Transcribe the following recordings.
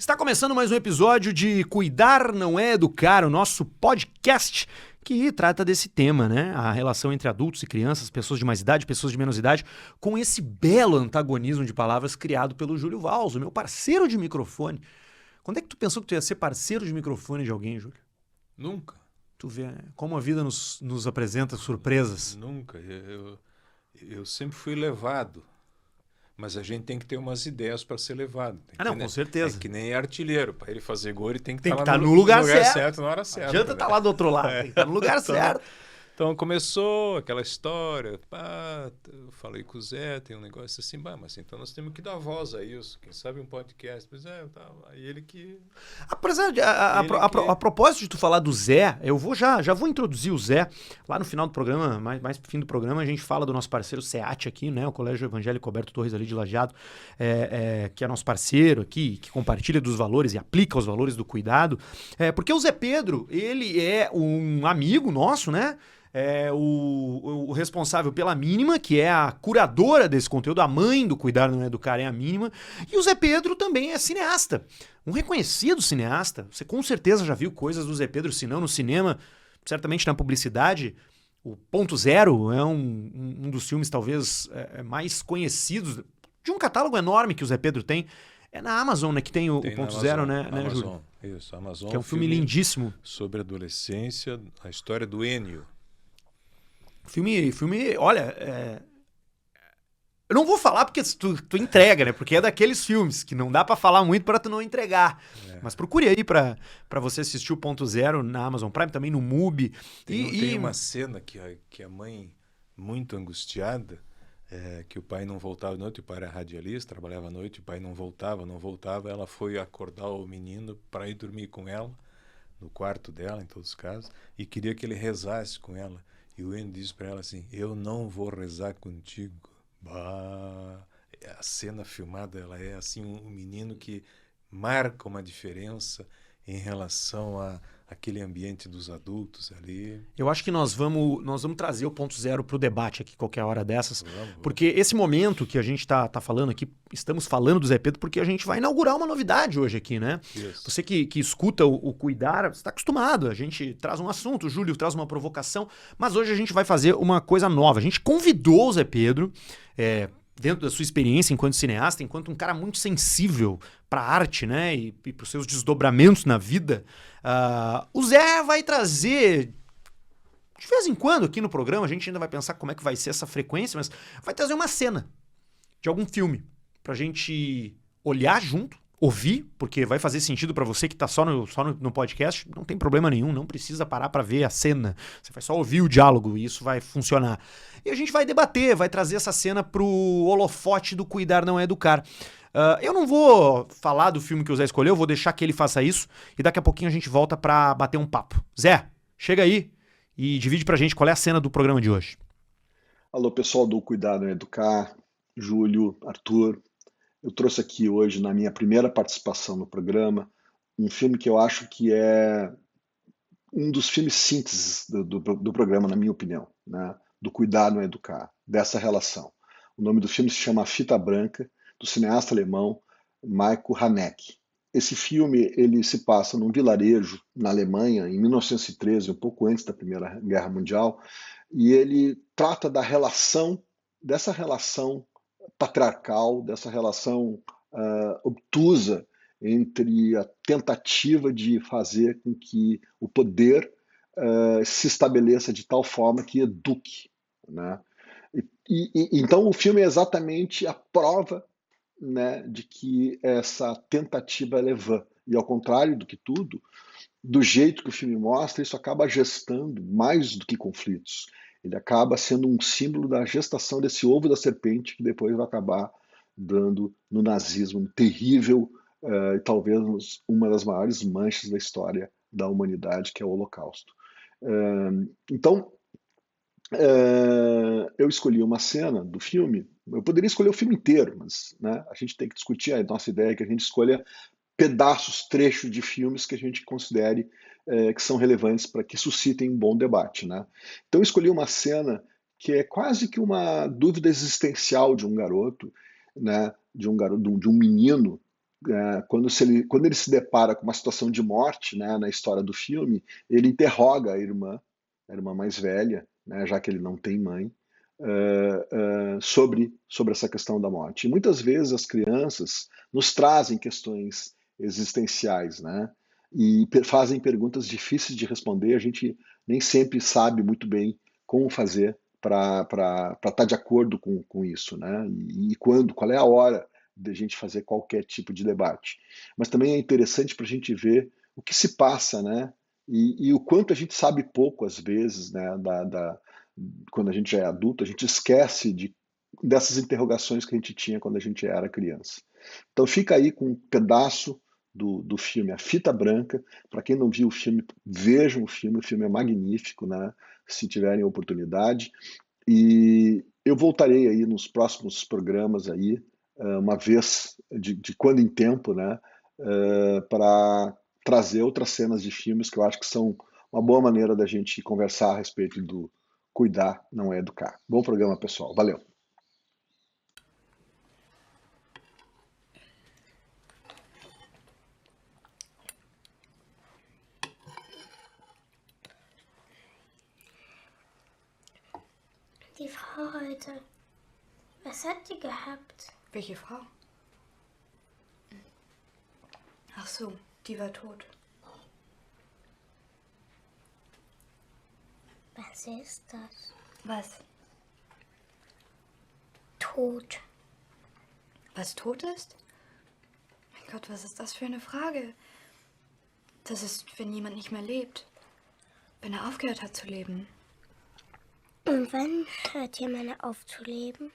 Está começando mais um episódio de Cuidar Não É Educar, o nosso podcast que trata desse tema, né? A relação entre adultos e crianças, pessoas de mais idade, pessoas de menos idade, com esse belo antagonismo de palavras criado pelo Júlio Valzo, meu parceiro de microfone. Quando é que tu pensou que tu ia ser parceiro de microfone de alguém, Júlio? Nunca. Tu vê, né? Como a vida nos apresenta surpresas. Nunca. Eu sempre fui levado. Mas a gente tem que ter umas ideias para ser levado. Com certeza. É que nem artilheiro. Para ele fazer gol, ele tem que estar estar no lugar certo, na hora certa. Não adianta estar lá do outro lado, tem que estar no lugar certo. Então começou aquela história, eu falei com o Zé, tem um negócio assim, mas então nós temos que dar voz a isso, quem sabe um podcast, aí ele que... A propósito de tu falar do Zé, eu já vou introduzir o Zé, lá no final do programa, mais pro fim do programa, a gente fala do nosso parceiro SEAT aqui, né, o Colégio Evangélico Roberto Torres ali de Lajeado, que é nosso parceiro aqui, que compartilha dos valores e aplica os valores do cuidado, porque o Zé Pedro, ele é um amigo nosso, né, o responsável pela Mínima, que é a curadora desse conteúdo, a mãe do Cuidar Não É Educar é a Mínima, e o Zé Pedro também é cineasta, um reconhecido cineasta. Você com certeza já viu coisas do Zé Pedro, se não no cinema, certamente na publicidade. O Ponto Zero é um dos filmes talvez mais conhecidos, de um catálogo enorme que o Zé Pedro tem. É na Amazon, né, que tem o Ponto Amazon, Zero, né, Amazon, Júlio? Isso, Amazon. Que é um filme lindíssimo. Sobre adolescência, a história do Enio. Filme, olha, eu não vou falar porque tu entrega, né? Porque é daqueles filmes que não dá pra falar muito pra tu não entregar. Mas procure aí pra você assistir o Ponto Zero na Amazon Prime, também no Mubi. Tem uma cena que a mãe, muito angustiada, que o pai não voltava à noite, o pai era radialista, trabalhava à noite, o pai não voltava, ela foi acordar o menino para ir dormir com ela, no quarto dela, em todos os casos, e queria que ele rezasse com ela. E o Enio disse para ela assim, eu não vou rezar contigo. A cena filmada, ela é assim um menino que marca uma diferença em relação àquele ambiente dos adultos ali. Eu acho que nós vamos trazer o Ponto Zero para o debate aqui qualquer hora dessas, porque esse momento que a gente tá falando aqui, estamos falando do Zé Pedro porque a gente vai inaugurar uma novidade hoje aqui, né? Isso. Você que escuta o Cuidar, você está acostumado, a gente traz um assunto, o Júlio traz uma provocação, mas hoje a gente vai fazer uma coisa nova. A gente convidou o Zé Pedro, dentro da sua experiência enquanto cineasta, enquanto um cara muito sensível para a arte, né, e para os seus desdobramentos na vida, o Zé vai trazer, de vez em quando aqui no programa, a gente ainda vai pensar como é que vai ser essa frequência, mas vai trazer uma cena de algum filme pra gente olhar junto, ouvir, porque vai fazer sentido pra você que tá só no podcast, não tem problema nenhum, não precisa parar pra ver a cena, você vai só ouvir o diálogo e isso vai funcionar. E a gente vai debater, vai trazer essa cena pro holofote do Cuidar Não É Educar. Eu não vou falar do filme que o Zé escolheu, vou deixar que ele faça isso e daqui a pouquinho a gente volta pra bater um papo. Zé, chega aí e divide pra gente qual é a cena do programa de hoje. Alô, pessoal do Cuidar Não É Educar, Júlio, Arthur. Eu trouxe aqui hoje, na minha primeira participação no programa, um filme que eu acho que é um dos filmes sínteses do programa, na minha opinião, né? Do Cuidar Não É Educar, dessa relação. O nome do filme se chama A Fita Branca, do cineasta alemão Michael Haneke. Esse filme ele se passa num vilarejo na Alemanha, em 1913, um pouco antes da Primeira Guerra Mundial, e ele trata dessa relação patriarcal, dessa relação obtusa entre a tentativa de fazer com que o poder se estabeleça de tal forma que eduque, né? Então o filme é exatamente a prova, né, de que essa tentativa é vã. E ao contrário do que tudo, do jeito que o filme mostra, isso acaba gestando mais do que conflitos. Ele acaba sendo um símbolo da gestação desse ovo da serpente que depois vai acabar dando no nazismo, um terrível e talvez uma das maiores manchas da história da humanidade, que é o Holocausto. Então, eu escolhi uma cena do filme. Eu poderia escolher o filme inteiro, mas, né, a gente tem que discutir. A nossa ideia é que a gente escolha pedaços, trechos de filmes que a gente considere que são relevantes para que suscitem um bom debate, né? Então eu escolhi uma cena que é quase que uma dúvida existencial de um garoto, né, de um menino quando ele se depara com uma situação de morte, né, na história do filme, ele interroga a irmã mais velha, né, já que ele não tem mãe, sobre essa questão da morte. E muitas vezes as crianças nos trazem questões existenciais, né, e fazem perguntas difíceis de responder. A gente nem sempre sabe muito bem como fazer para estar de acordo com isso, né? E qual é a hora de a gente fazer qualquer tipo de debate. Mas também é interessante para a gente ver o que se passa, né? E o quanto a gente sabe pouco às vezes, né? Quando a gente já é adulto, a gente esquece dessas interrogações que a gente tinha quando a gente era criança. Então fica aí com um pedaço do filme A Fita Branca. Para quem não viu o filme, vejam o filme é magnífico, né? Se tiverem oportunidade. E eu voltarei aí nos próximos programas aí, uma vez de quando em tempo, né? Para trazer outras cenas de filmes que eu acho que são uma boa maneira da gente conversar a respeito do cuidar, não é educar. Bom programa, pessoal. Valeu. Die Frau heute, was hat die gehabt? Welche Frau? Ach so, die war tot. Was ist das? Was? Tot. Was tot ist? Mein Gott, was ist das für eine Frage? Das ist, wenn jemand nicht mehr lebt. Wenn er aufgehört hat zu leben. Und wann hört jemand auf zu leben?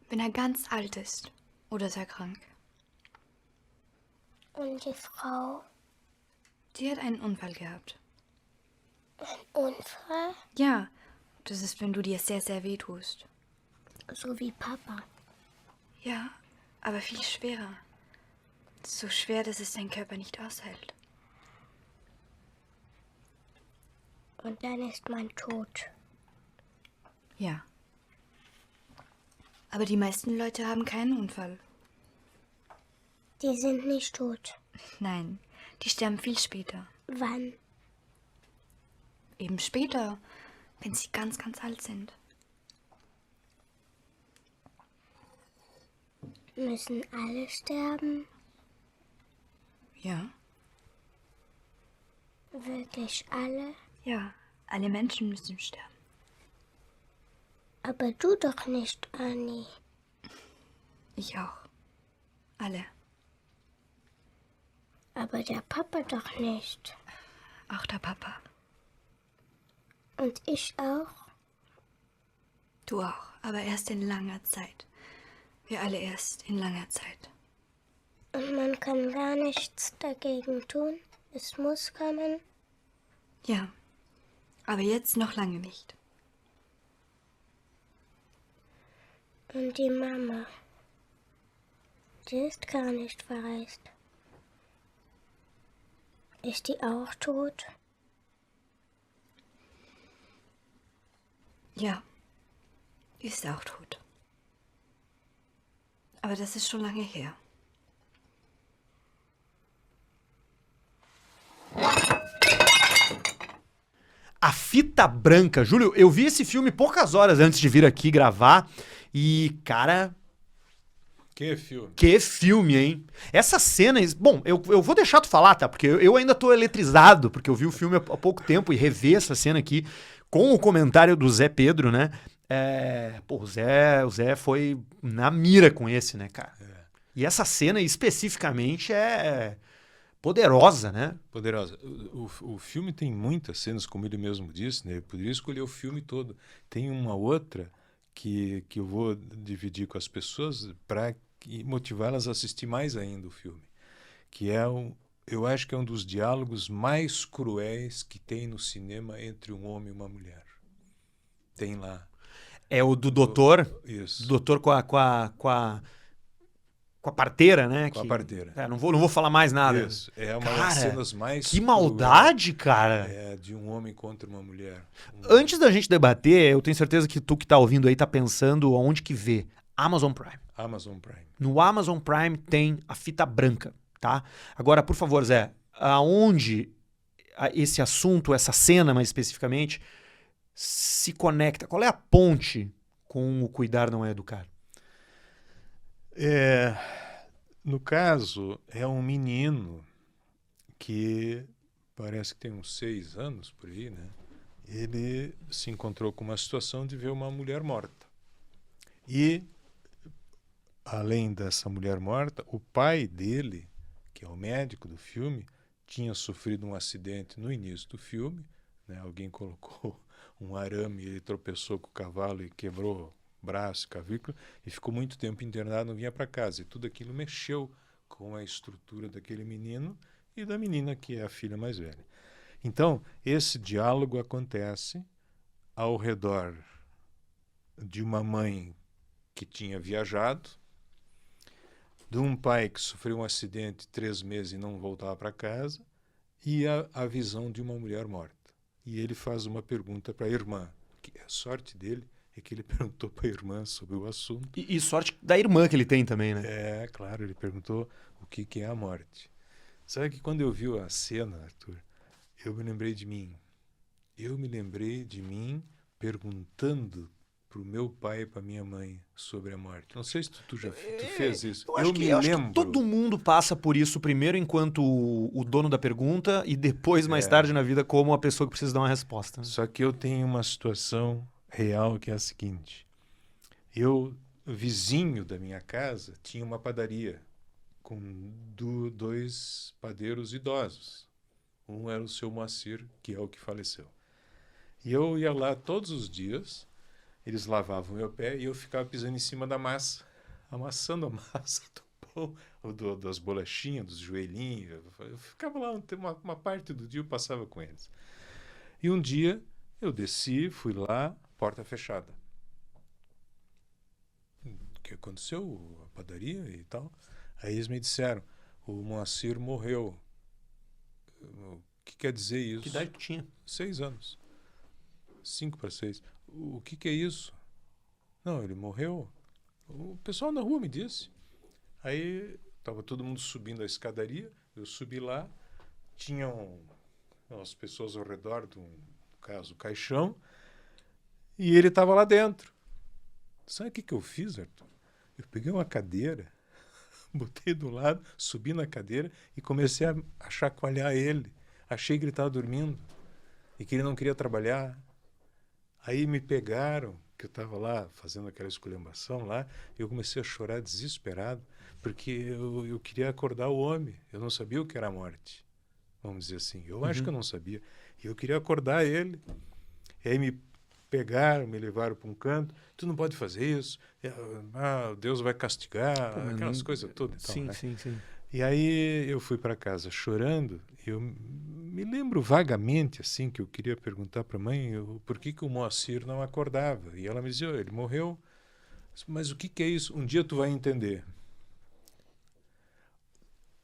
Wenn er ganz alt ist oder sehr krank. Und die Frau? Die hat einen Unfall gehabt. Ein Unfall? Ja, das ist, wenn du dir sehr, sehr weh tust. So wie Papa. Ja, aber viel schwerer. So schwer, dass es dein Körper nicht aushält. Und dann ist man tot. Ja. Aber die meisten Leute haben keinen Unfall. Die sind nicht tot. Nein, die sterben viel später. Wann? Eben später, wenn sie ganz, ganz alt sind. Müssen alle sterben? Ja, Wirklich alle? ja, alle Menschen müssen sterben. Aber du doch nicht, Annie. Ich auch. Alle. Aber der Papa doch nicht. Auch der Papa. Und ich auch? Du auch, aber erst in langer Zeit. Wir alle erst in langer Zeit. Und man kann gar nichts dagegen tun? Es muss kommen? Ja, aber jetzt noch lange nicht. Und die Mama? Die ist gar nicht verreist. Ist die auch tot? Ja, die ist auch tot. Aber das ist schon lange her. A Fita Branca. Júlio, eu vi esse filme poucas horas antes de vir aqui gravar e, cara, Que filme. que filme, hein? Essa cena... Bom, eu vou deixar tu falar, tá? Porque eu ainda tô eletrizado, porque eu vi o filme há pouco tempo e rever essa cena aqui com o comentário do Zé Pedro, né? Pô, o Zé foi na mira com esse, né, cara? E essa cena especificamente é poderosa, né? Poderosa. O filme tem muitas cenas, como ele mesmo disse, né? Eu poderia escolher o filme todo. Tem uma outra que eu vou dividir com as pessoas para motivá-las a assistir mais ainda o filme. Que eu acho que é um dos diálogos mais cruéis que tem no cinema entre um homem e uma mulher. Tem lá. É o do doutor, Isso. do doutor com a parteira, né? Com a parteira. Não vou falar mais nada. Isso. É uma Cara, das cenas mais que maldade, cara. de um homem contra uma mulher. Antes da gente debater, eu tenho certeza que tu que tá ouvindo aí tá pensando aonde que vê. Amazon Prime. Amazon Prime. No Amazon Prime tem a fita branca, tá? Agora, por favor, Zé, aonde esse assunto, essa cena mais especificamente, se conecta? Qual é a ponte com o Cuidar Não é Educar? No caso, é um menino que parece que tem uns 6 anos por aí, né? Ele se encontrou com uma situação de ver uma mulher morta. E, além dessa mulher morta, o pai dele, que é o médico do filme, tinha sofrido um acidente no início do filme, né? Alguém colocou um arame, ele tropeçou com o cavalo e quebrou braço, clavícula, e ficou muito tempo internado, não vinha para casa. E tudo aquilo mexeu com a estrutura daquele menino e da menina, que é a filha mais velha. Então, esse diálogo acontece ao redor de uma mãe que tinha viajado, de um pai que sofreu um acidente 3 meses e não voltava para casa, e a visão de uma mulher morta. E ele faz uma pergunta para a irmã, que a sorte dele é que ele perguntou para a irmã sobre o assunto. E sorte da irmã que ele tem também, né? Claro, ele perguntou o que é a morte. Sabe que quando eu vi a cena, Arthur, eu me lembrei de mim. Eu me lembrei de mim perguntando para o meu pai e para minha mãe sobre a morte. Não sei se tu já tu fez isso. Eu acho que todo mundo passa por isso primeiro enquanto o dono da pergunta e depois, mais tarde na vida, como a pessoa que precisa dar uma resposta. Só que eu tenho uma situação real que é a seguinte. Vizinho da minha casa, tinha uma padaria com 2 padeiros idosos. Um era o seu Moacir, que é o que faleceu. E eu ia lá todos os dias, eles lavavam meu pé e eu ficava pisando em cima da massa, amassando a massa do pão, das bolachinhas, dos joelhinhos. Eu ficava lá uma parte do dia, eu passava com eles. E um dia eu desci, fui lá, porta fechada. O que aconteceu? A padaria e tal. Aí eles me disseram, o Moacir morreu. O que quer dizer isso? Que idade tu tinha? 6 anos. 5 para 6. O que é isso? Não, ele morreu. O pessoal na rua me disse. Aí estava todo mundo subindo a escadaria, eu subi lá, tinham as pessoas ao redor do caso, o caixão, e ele estava lá dentro. Sabe o que eu fiz, Arthur? Eu peguei uma cadeira, botei do lado, subi na cadeira e comecei a chacoalhar ele. Achei que ele estava dormindo e que ele não queria trabalhar. Aí me pegaram, que eu estava lá fazendo aquela esculhambação lá, e eu comecei a chorar desesperado, porque eu queria acordar o homem. Eu não sabia o que era a morte, vamos dizer assim. Eu acho que eu não sabia. E eu queria acordar ele. E aí me pegaram, me levaram para um canto. Tu não pode fazer isso. Deus vai castigar, aquelas coisas todas. Então, sim, né? sim. E aí eu fui para casa chorando. Eu me lembro vagamente assim que eu queria perguntar para a mãe por que o Moacir não acordava. E ela me dizia, ele morreu. Mas o que é isso? Um dia tu vai entender.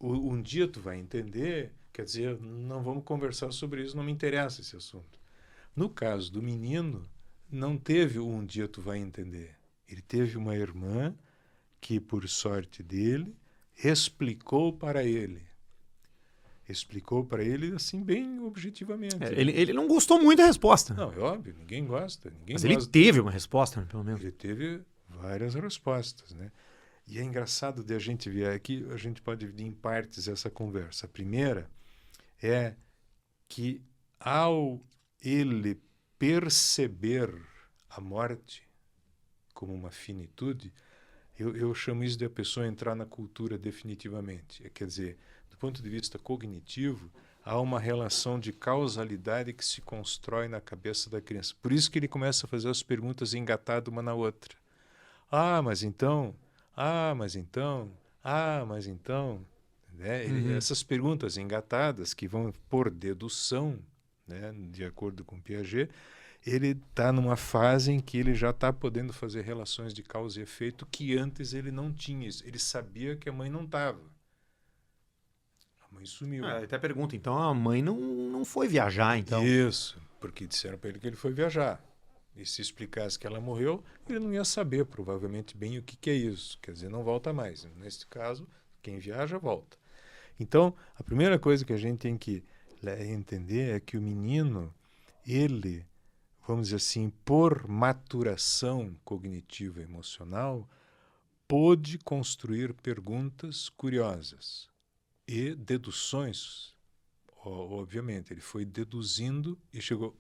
Um dia tu vai entender, quer dizer, não vamos conversar sobre isso, não me interessa esse assunto. No caso do menino, não teve um dia tu vai entender. Ele teve uma irmã que, por sorte dele, explicou para ele. Explicou para ele, assim, bem objetivamente. Ele não gostou muito da resposta. Não, é óbvio, ninguém gosta. Mas ele teve uma resposta, né, pelo menos. Ele teve várias respostas, né? E é engraçado de a gente ver aqui, a gente pode dividir em partes essa conversa. A primeira é que, ao ele perceber a morte como uma finitude, eu chamo isso de a pessoa entrar na cultura definitivamente. Quer dizer, do ponto de vista cognitivo, há uma relação de causalidade que se constrói na cabeça da criança. Por isso que ele começa a fazer as perguntas engatado uma na outra. Mas então... Né? Essas perguntas engatadas que vão por dedução, né? De acordo com Piaget, ele está numa fase em que ele já está podendo fazer relações de causa e efeito que antes ele não tinha. Ele sabia que a mãe não estava. A mãe sumiu. Até pergunta, então a mãe não foi viajar, então? Isso, porque disseram para ele que ele foi viajar. E se explicasse que ela morreu, ele não ia saber provavelmente bem o que é isso. Quer dizer, não volta mais. Nesse caso, quem viaja, volta. Então, a primeira coisa que a gente tem que entender é que o menino, ele, vamos dizer assim, por maturação cognitiva e emocional, pôde construir perguntas curiosas e deduções. Obviamente, ele foi deduzindo e chegou...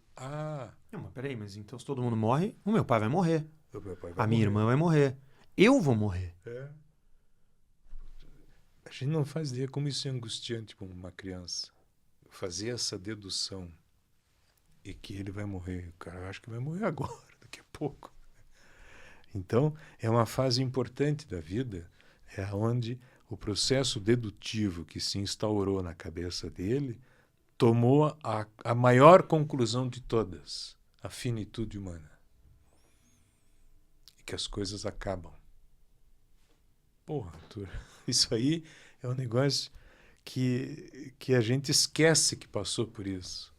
Não, mas peraí, mas então se todo mundo morre, o meu pai vai morrer. O meu pai vai A minha morrer. irmã vai morrer. Eu vou morrer. A gente não faz ideia como isso é angustiante para uma criança. Fazer essa dedução e que ele vai morrer. O cara, eu acho que vai morrer agora, daqui a pouco. Então, é uma fase importante da vida, é onde o processo dedutivo que se instaurou na cabeça dele tomou a maior conclusão de todas, a finitude humana. E que as coisas acabam. Porra, Arthur, isso aí é um negócio que a gente esquece que passou por isso.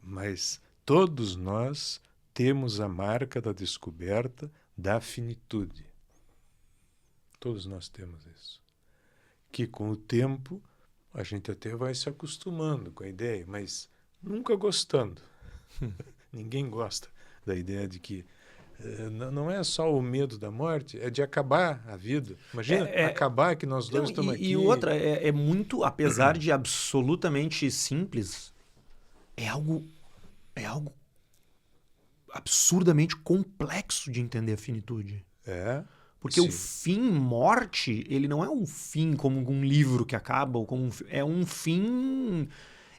Mas todos nós temos a marca da descoberta da finitude. Todos nós temos isso. Que com o tempo a gente até vai se acostumando com a ideia, mas nunca gostando. Ninguém gosta da ideia de que não é só o medo da morte, é de acabar a vida. Imagina acabar que nós dois estamos aqui. E outra, é muito, apesar de absolutamente simples, é algo absurdamente complexo de entender a finitude. Porque sim. o fim, morte, ele não é um fim como um livro que acaba, ou como é um fim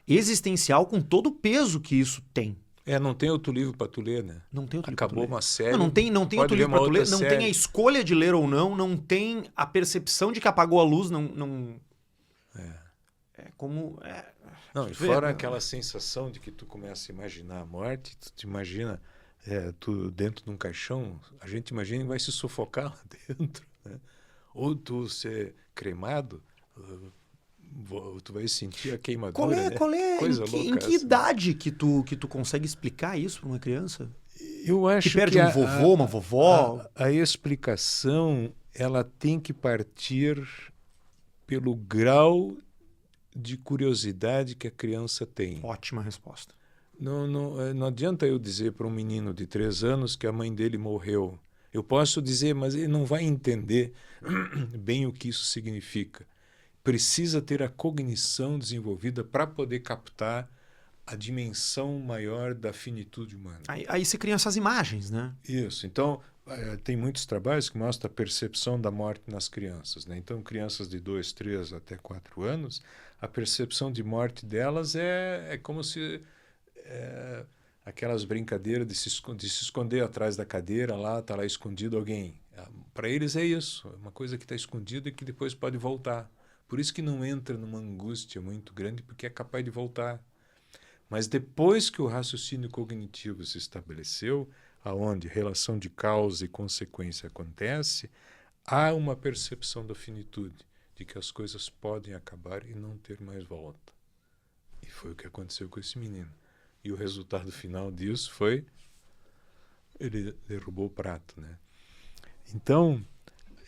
existencial com todo o peso que isso tem. Não tem outro livro para tu ler, né? Não tem outro Acabou livro pra tu ler. uma série. Não tem pode outro livro uma para tu ler, outra não série. tem a escolha de ler ou não tem a percepção de que apagou a luz, não... É como... Não, e fora aquela sensação de que tu começa a imaginar a morte, tu te imagina tu dentro de um caixão, a gente imagina que vai se sufocar lá dentro, né? Ou tu ser cremado, tu vai sentir a queimadura, né? Qual é? Coisa Em louca que essa. idade que tu consegue explicar isso para uma criança? Eu acho Que perde um vovô, uma vovó? A explicação, ela tem que partir pelo grau de curiosidade que a criança tem. Ótima resposta. Não adianta eu dizer para um menino de 3 anos que a mãe dele morreu. Eu posso dizer, mas ele não vai entender bem o que isso significa. Precisa ter a cognição desenvolvida para poder captar a dimensão maior da finitude humana. Aí você cria essas imagens, né? Isso. Então, tem muitos trabalhos que mostram a percepção da morte nas crianças, né? Então, crianças de 2, 3 até 4 anos, a percepção de morte delas é como se... aquelas brincadeiras de se esconder atrás da cadeira, está lá escondido alguém. Para eles é isso, é uma coisa que está escondida e que depois pode voltar. Por isso que não entra numa angústia muito grande, porque é capaz de voltar. Mas depois que o raciocínio cognitivo se estabeleceu, aonde relação de causa e consequência acontece, há uma percepção da finitude, de que as coisas podem acabar e não ter mais volta. E foi o que aconteceu com esse menino. E o resultado final disso foi... ele derrubou o prato, né? Então,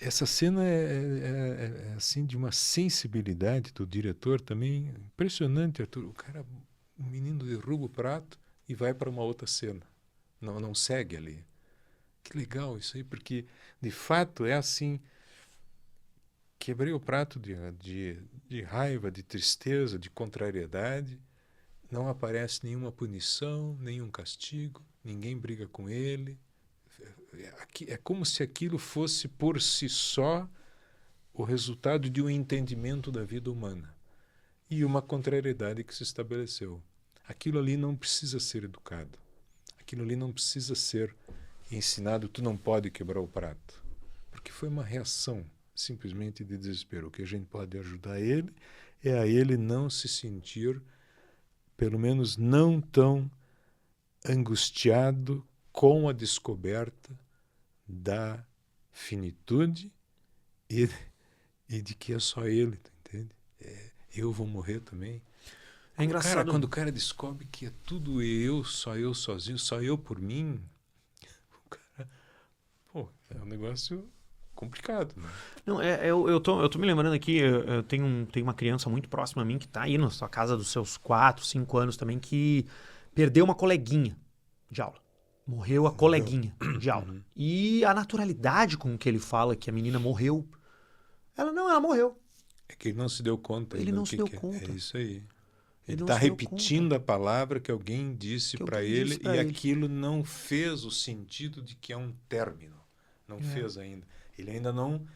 essa cena é assim, de uma sensibilidade do diretor também impressionante, Arthur. O menino derruba o prato e vai para uma outra cena. Não segue ali. Que legal isso aí, porque, de fato, é assim... Quebrei o prato de raiva, de tristeza, de contrariedade. Não aparece nenhuma punição, nenhum castigo, ninguém briga com ele. É como se aquilo fosse, por si só, o resultado de um entendimento da vida humana e uma contrariedade que se estabeleceu. Aquilo ali não precisa ser educado. Aquilo ali não precisa ser ensinado. Tu não pode quebrar o prato. Porque foi uma reação simplesmente de desespero. O que a gente pode ajudar ele é a ele não se sentir, pelo menos não tão angustiado com a descoberta da finitude e de que é só ele, entende? Eu vou morrer também. É engraçado. Cara, quando o cara descobre que é tudo eu sozinho, só eu por mim, o cara, pô, é um negócio complicado, né? Não, eu tô me lembrando aqui, eu tenho uma criança muito próxima a mim que tá aí na sua casa dos seus 4, 5 anos também, que perdeu uma coleguinha de aula. Morreu a coleguinha de aula. E a naturalidade com que ele fala que a menina morreu, ela morreu. É que ele não se deu conta. Ele ainda não do se deu que conta. É isso aí. Ele não está se deu repetindo conta. a palavra que alguém disse Que para alguém ele disse pra e ele. aquilo não fez o sentido de que é um término. Não fez ainda. Ele ainda não,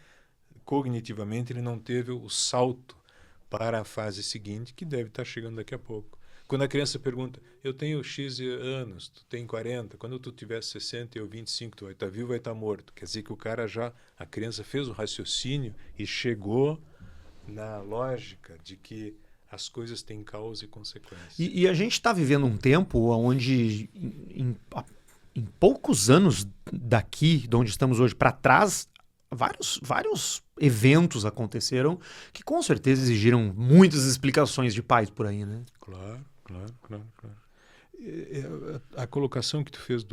cognitivamente, ele não teve o salto para a fase seguinte, que deve estar chegando daqui a pouco. Quando a criança pergunta, eu tenho X anos, tu tem 40, quando tu tiver 60 e eu 25, tu vai estar vivo ou vai estar morto? Quer dizer que a criança fez o raciocínio e chegou na lógica de que as coisas têm causa e consequência. E a gente está vivendo um tempo onde, em poucos anos daqui, de onde estamos hoje, para trás, vários eventos aconteceram que com certeza exigiram muitas explicações de pais por aí, né? Claro. A colocação que tu fez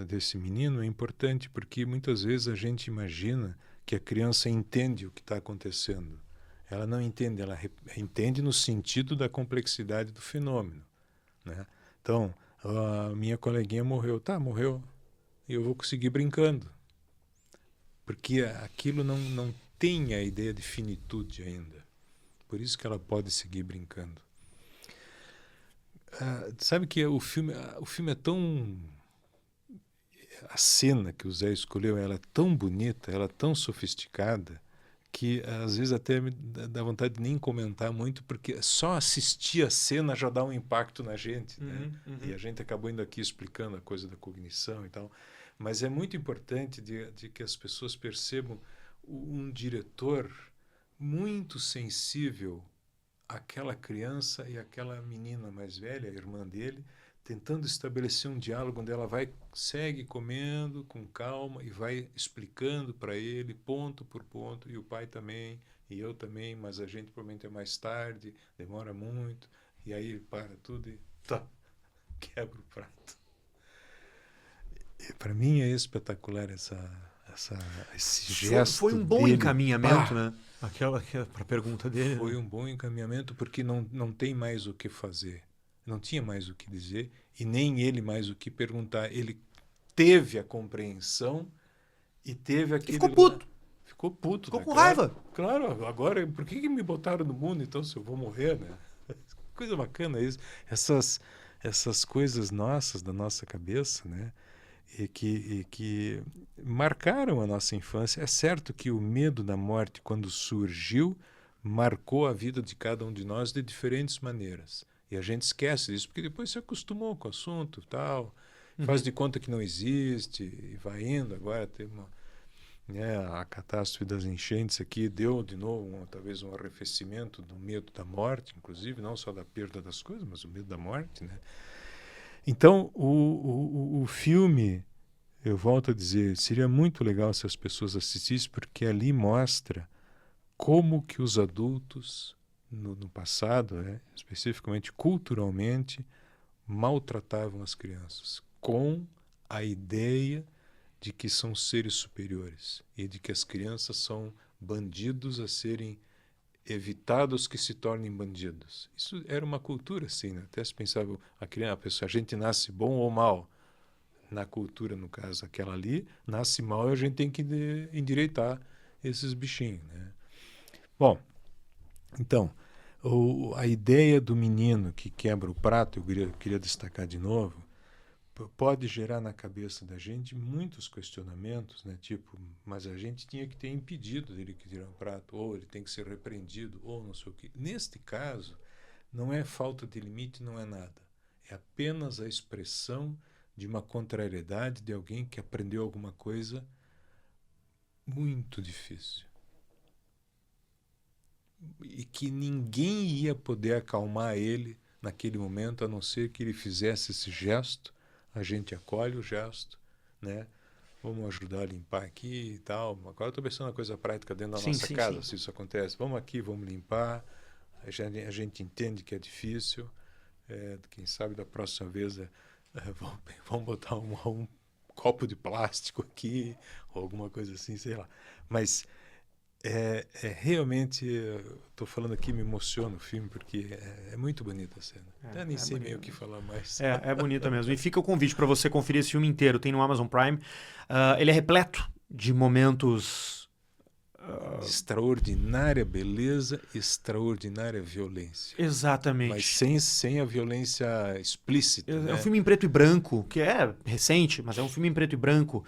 desse menino é importante, porque muitas vezes a gente imagina que a criança entende o que está acontecendo. Ela não entende, ela entende no sentido da complexidade do fenômeno, né? Então, a minha coleguinha morreu. Tá, morreu. E eu vou seguir brincando. Porque aquilo não tem a ideia de finitude ainda. Por isso que ela pode seguir brincando. Sabe que o filme é tão... A cena que o Zé escolheu, ela é tão bonita, ela é tão sofisticada, que às vezes até me dá vontade de nem comentar muito, porque só assistir a cena já dá um impacto na gente, né? E a gente acabou indo aqui explicando a coisa da cognição e tal. Mas é muito importante de que as pessoas percebam um diretor muito sensível àquela criança e àquela menina mais velha, a irmã dele, tentando estabelecer um diálogo onde ela segue comendo com calma e vai explicando para ele ponto por ponto, e o pai também, e eu também, mas a gente provavelmente é mais tarde, demora muito, e aí para tudo e quebra o prato. Para mim é espetacular esse gesto. Foi um bom dele. encaminhamento, né? Para a pergunta dele. Foi um bom encaminhamento, porque não tem mais o que fazer. Não tinha mais o que dizer e nem ele mais o que perguntar. Ele teve a compreensão e teve aquele... Ficou puto. Ficou puto. Ficou né? com raiva. Claro, agora, por que me botaram no mundo então se eu vou morrer, né? Coisa bacana isso. Essas coisas nossas, da nossa cabeça, né? E que marcaram a nossa infância. É certo que o medo da morte, quando surgiu, marcou a vida de cada um de nós de diferentes maneiras. E a gente esquece disso, porque depois se acostumou com o assunto, tal, faz de conta que não existe, e vai indo. Agora tem a catástrofe das enchentes aqui deu de novo talvez um arrefecimento do medo da morte, inclusive, não só da perda das coisas, mas o medo da morte, né? Então, o filme, eu volto a dizer, seria muito legal se as pessoas assistissem, porque ali mostra como que os adultos, no passado, especificamente culturalmente, maltratavam as crianças, com a ideia de que são seres superiores e de que as crianças são bandidos a serem evitados que se tornem bandidos. Isso era uma cultura assim, né? Até se pensava, a gente nasce bom ou mal. Na cultura, no caso, aquela ali, nasce mal e a gente tem que endireitar esses bichinhos, né? Bom, então, a ideia do menino que quebra o prato, eu queria destacar de novo, pode gerar na cabeça da gente muitos questionamentos, né? Tipo, mas a gente tinha que ter impedido dele que tirar um prato, ou ele tem que ser repreendido, ou não sei o quê. Neste caso, não é falta de limite, não é nada. É apenas a expressão de uma contrariedade de alguém que aprendeu alguma coisa muito difícil. E que ninguém ia poder acalmar ele naquele momento, a não ser que ele fizesse esse gesto. A gente acolhe o gesto, né? Vamos ajudar a limpar aqui e tal. Agora eu estou pensando na coisa prática dentro da nossa casa, se isso acontece. Vamos aqui, vamos limpar. A gente entende que é difícil. Quem sabe da próxima vez vamos botar um copo de plástico aqui, ou alguma coisa assim, sei lá. Mas realmente, estou falando aqui, me emociona o filme, porque é muito bonita a cena. Até nem sei meio o que falar mais. É bonita mesmo. E fica o convite para você conferir esse filme inteiro. Tem no Amazon Prime. Ele é repleto de momentos... extraordinária beleza, extraordinária violência. Exatamente. Mas sem a violência explícita. É um filme em preto e branco, que é recente, mas é um filme em preto e branco,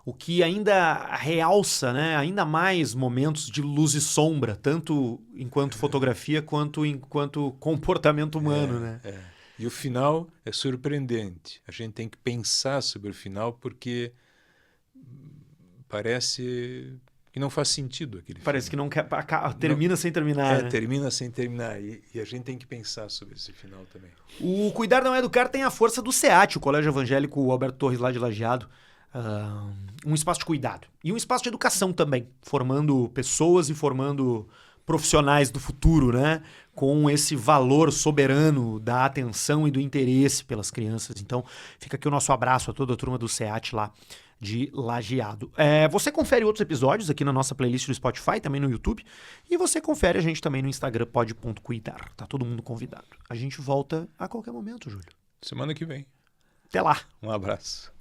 o que ainda realça, né, ainda mais momentos de luz e sombra, tanto enquanto fotografia quanto enquanto comportamento humano, né? E o final é surpreendente. A gente tem que pensar sobre o final, porque parece que não faz sentido aquele Parece filme. que não termina sem terminar, né? Termina sem terminar. E a gente tem que pensar sobre esse final também. O Cuidar Não É Educar tem a força do SEAT, o Colégio Evangélico Alberto Torres, lá de Lajeado. Um espaço de cuidado. E um espaço de educação também, formando pessoas e formando profissionais do futuro, né? Com esse valor soberano da atenção e do interesse pelas crianças. Então, fica aqui o nosso abraço a toda a turma do SEAT lá de Lajeado. Você confere outros episódios aqui na nossa playlist do Spotify, também no YouTube. E você confere a gente também no Instagram, pod.cuidar. Tá todo mundo convidado. A gente volta a qualquer momento, Júlio. Semana que vem. Até lá. Um abraço.